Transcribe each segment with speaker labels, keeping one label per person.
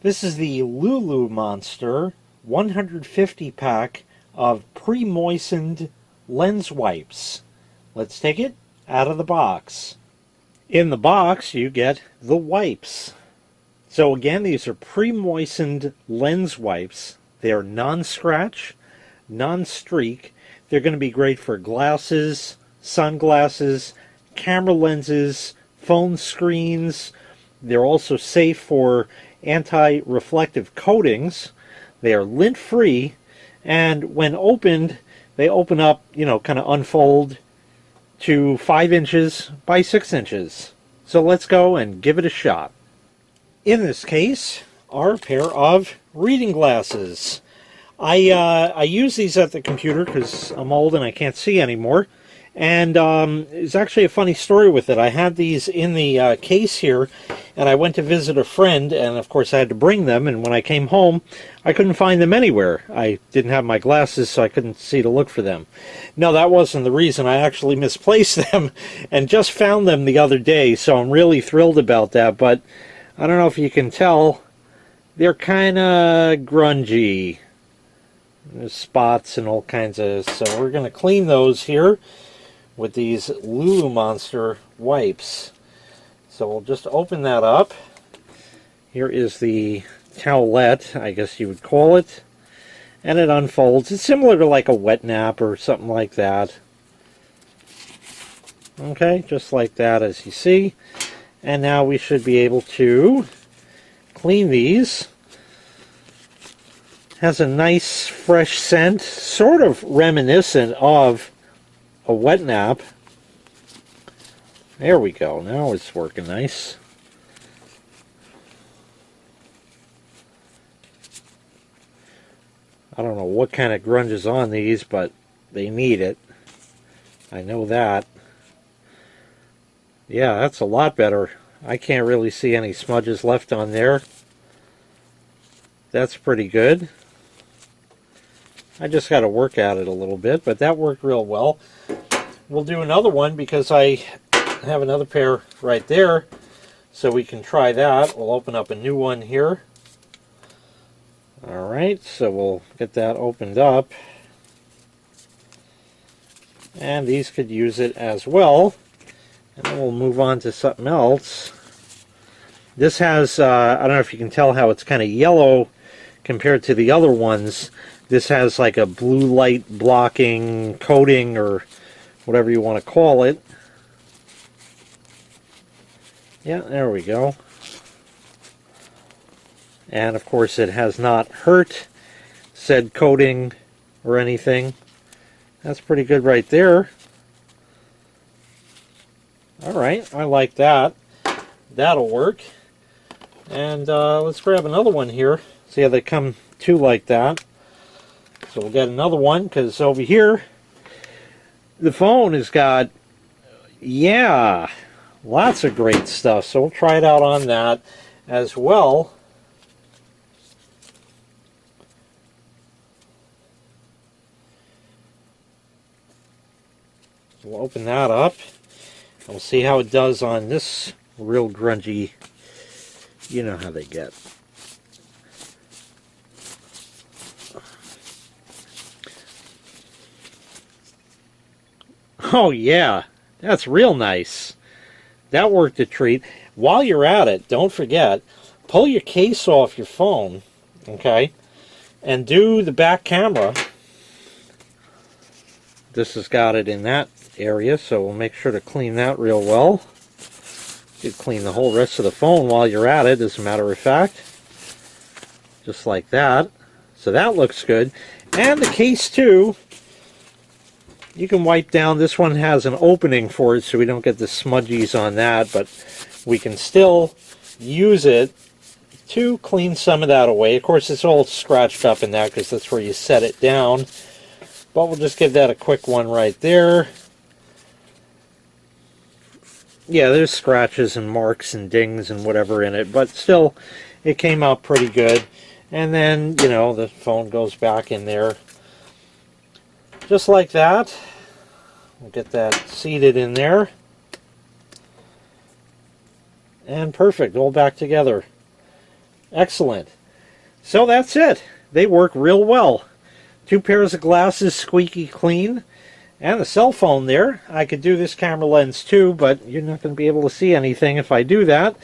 Speaker 1: This is the Lulumonster 150 pack of pre-moistened lens wipes. Let's take it out of the box. In the box you get the wipes. So again, these are pre-moistened lens wipes. They are non-scratch, non-streak. They're going to be great for glasses, sunglasses, camera lenses, phone screens. They're also safe for anti-reflective coatings. They are lint-free, and when opened, they open up, kind of unfold to 5 inches by 6 inches. So let's go and give it a shot. In this case are a pair of reading glasses. I use these at the computer because I'm old and I can't see anymore. And it's actually a funny story with it. I had these in the case here, and I went to visit a friend, and of course I had to bring them, and when I came home, I couldn't find them anywhere. I didn't have my glasses, so I couldn't see to look for them. No, that wasn't the reason. I actually misplaced them and just found them the other day, so I'm really thrilled about that, but I don't know if you can tell, they're kind of grungy. There's spots and all kinds of, so we're going to clean those here with these Lulumonster wipes. So we'll just open that up. Here is the towelette, I guess you would call it. And it unfolds. It's similar to like a wet nap or something like that. Okay, just like that, as you see. And now we should be able to clean these. Has a nice fresh scent, sort of reminiscent of a wet nap. There we go. Now it's working nice. I don't know what kind of grunge is on these, but they need it. I know that. Yeah, that's a lot better. I can't really see any smudges left on there. That's pretty good. I just got to work at it a little bit, but that worked real well. We'll do another one because I have another pair right there, so we can try that. We'll open up a new one here. Alright, so we'll get that opened up. And these could use it as well. And then we'll move on to something else. This has, I don't know if you can tell how it's kind of yellow compared to the other ones. This has like a blue light blocking coating, or whatever you want to call it. Yeah, there we go. And of course it has not hurt said coating or anything. That's pretty good right there. Alright, I like that. That'll work. And let's grab another one here. See how they come two like that. So we'll get another one, because over here the phone has got, yeah, lots of great stuff. So we'll try it out on that as well. So we'll open that up. And we'll see how it does on this real grungy. You know how they get. Oh yeah, that's real nice. That worked a treat. While you're at it, don't forget, pull your case off your phone, okay, and do the back camera. This has got it in that area, so we'll make sure to clean that real well. You clean the whole rest of the phone while you're at it, as a matter of fact. Just like that. So that looks good. And the case too, you can wipe down. This one has an opening for it, so we don't get the smudgies on that, but we can still use it to clean some of that away. Of course, it's all scratched up in that because that's where you set it down. But we'll just give that a quick one right there. Yeah, there's scratches and marks and dings and whatever in it, but still, it came out pretty good. And then, the phone goes back in there. Just like that. We'll get that seated in there. And perfect, all back together. Excellent. So that's it. They work real well. 2 pairs of glasses, squeaky clean, and a cell phone there. I could do this camera lens too, but you're not going to be able to see anything if I do that.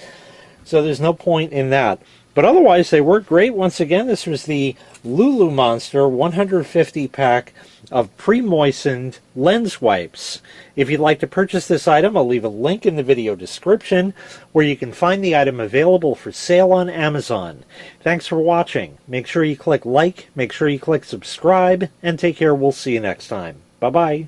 Speaker 1: So there's no point in that. But otherwise, they work great. Once again, this was the Lulumonster 150 pack of pre-moistened lens wipes. If you'd like to purchase this item, I'll leave a link in the video description where you can find the item available for sale on Amazon. Thanks for watching. Make sure you click like, make sure you click subscribe, and take care. We'll see you next time. Bye-bye.